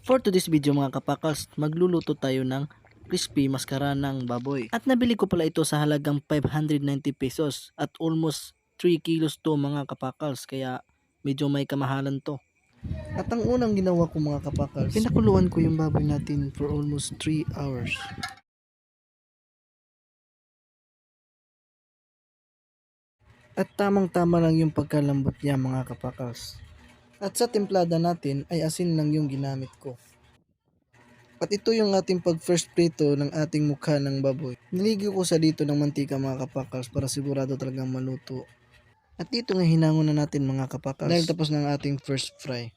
For today's video mga kapakals, magluluto tayo ng crispy maskara ng baboy. At nabili ko pala ito sa halagang 590 pesos at almost 3 kilos to mga kapakals, kaya medyo may kamahalan to. At ang unang ginawa ko mga kapakals, pinakuluan ko yung baboy natin for almost 3 hours. At tamang-tama lang yung pagkalambot niya mga kapakals. At sa templada natin ay asin lang yung ginamit ko. At ito yung ating pag first prito ng ating mukha ng baboy. Niligyo ko sa dito ng mantika mga kapakals para sigurado talagang maluto. At dito nga hinangon na natin mga kapakals dahil tapos ng ating first fry.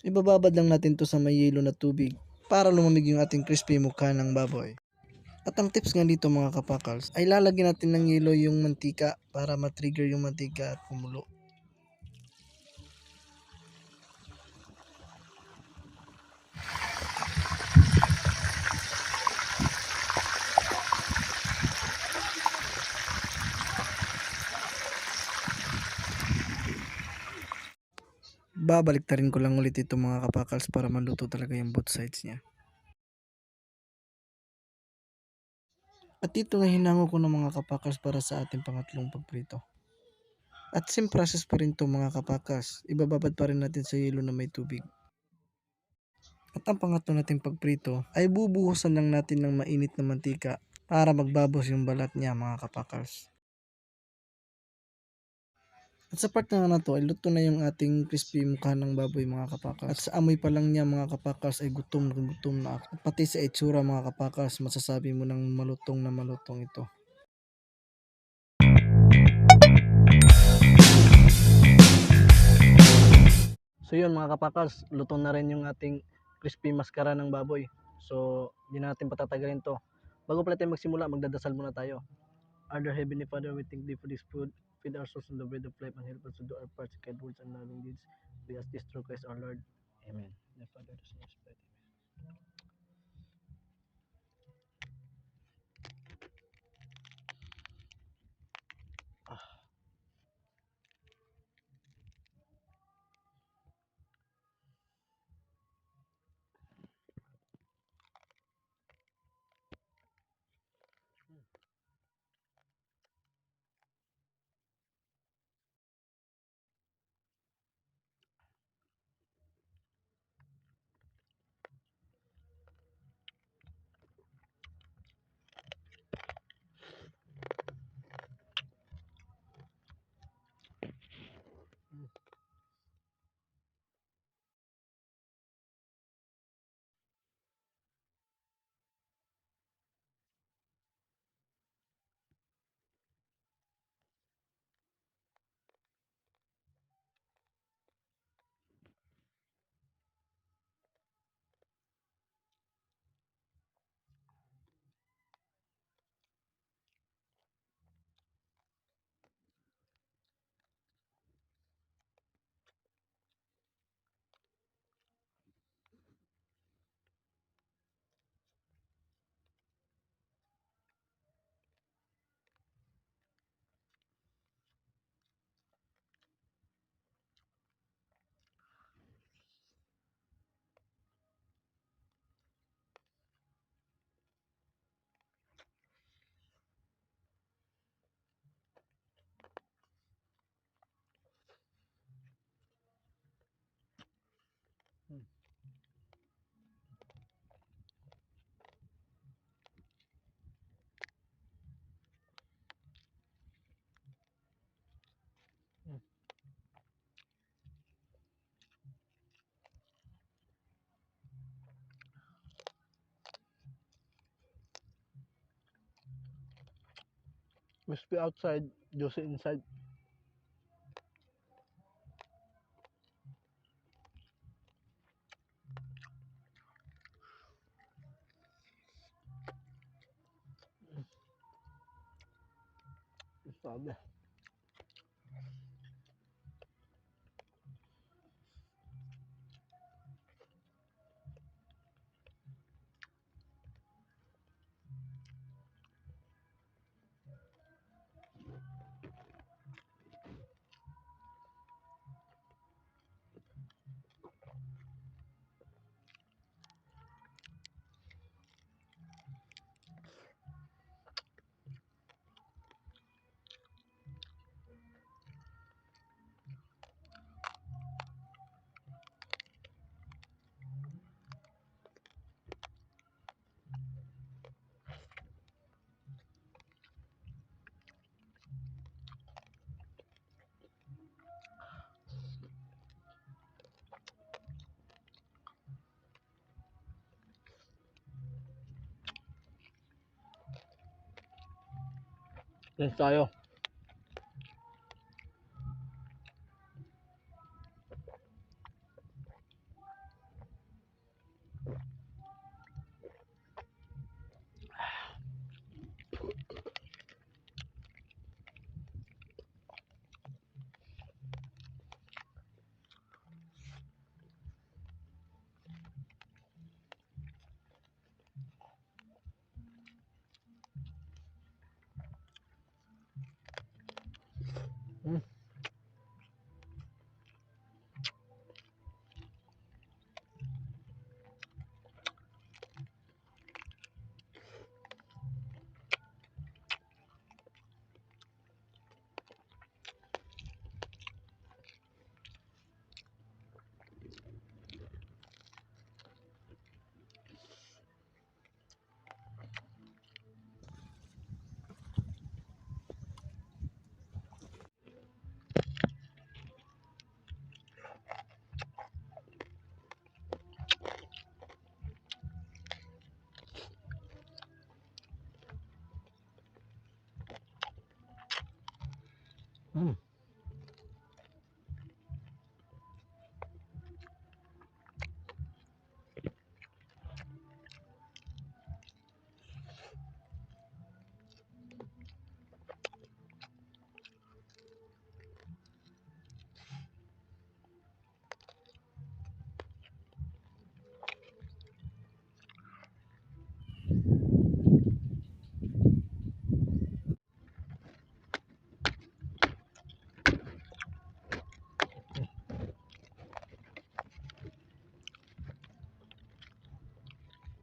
Ibababad lang natin to sa may yelo na tubig para lumamig yung ating crispy mukha ng baboy. At ang tips nga dito mga kapakals ay lalagyan natin ng yelo yung mantika para matrigger yung mantika at kumulo. Babaliktarin ko lang ulit ito mga kapakals para maluto talaga yung both sides niya. At dito nga hinango ko ng mga kapakals para sa ating pangatlong pagprito. At same process pa rin to mga kapakas. Ibababad pa rin natin sa yelo na may tubig. At ang pangatlo nating pagprito ay bubuhusan lang natin ng mainit na mantika para magbabos yung balat niya mga kapakals. At sa part na to ay luto na yung ating crispy mukha ng baboy mga kapakals. At sa amoy pa lang niya mga kapakals ay gutom na ako. At pati sa itsura mga kapakals masasabi mo ng malutong ito. So yun mga kapakals, luto na rin yung ating crispy maskara ng baboy. So hindi natin patatagalin to. Bago pala tayo magsimula, magdadasal muna tayo. Our dear Heavenly Father, we thank thee for this food. Feed our souls on the bread of life and help us to do our parts, kind words and loving deeds. We ask this through Christ our Lord. Amen. The Father, the Son, and the Spirit. Crispy outside, juicy inside. Sabi. Yes tayo. Mm. Mm.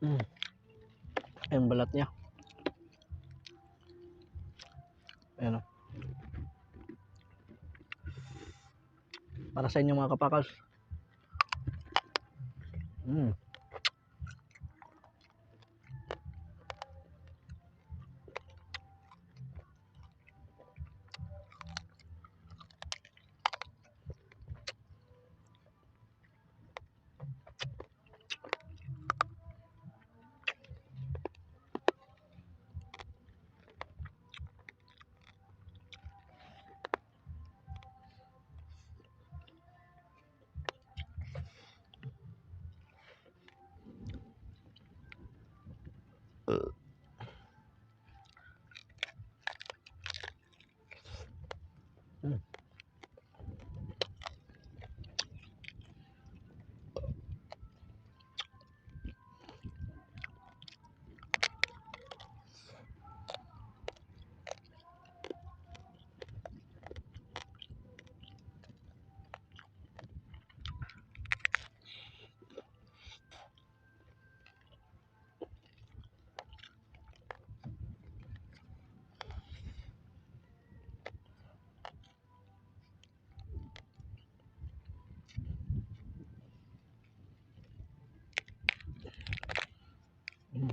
Mm. Ayan balat niya. Ayan o. Para sa inyo mga kapakals. Mm. Mm. Mm.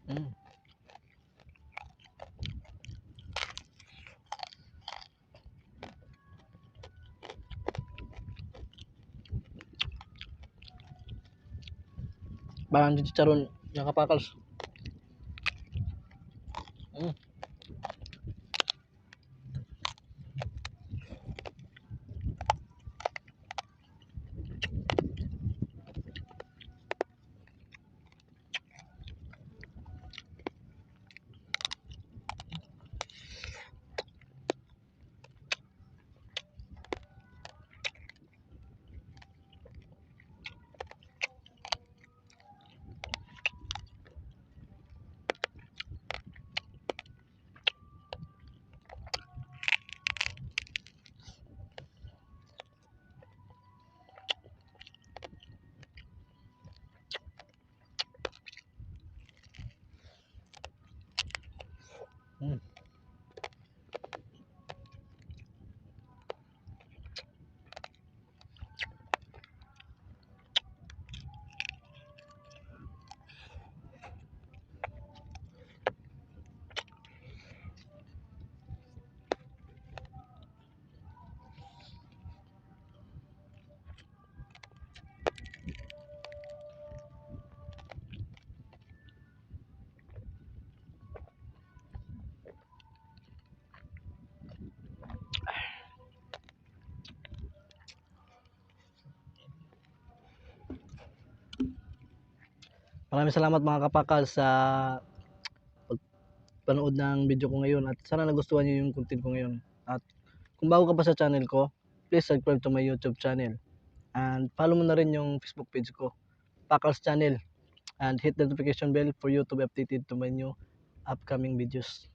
Mm. Parang di chicharon mga kapakals. Mm. Mm. Maraming salamat mga kapakal sa panood ng video ko ngayon at sana nagustuhan niyo yung content ko ngayon. At kung bago ka pa sa channel ko, please subscribe to my YouTube channel and follow mo na rin yung Facebook page ko, Pakals Channel, and hit the notification bell for you to be updated to my new upcoming videos.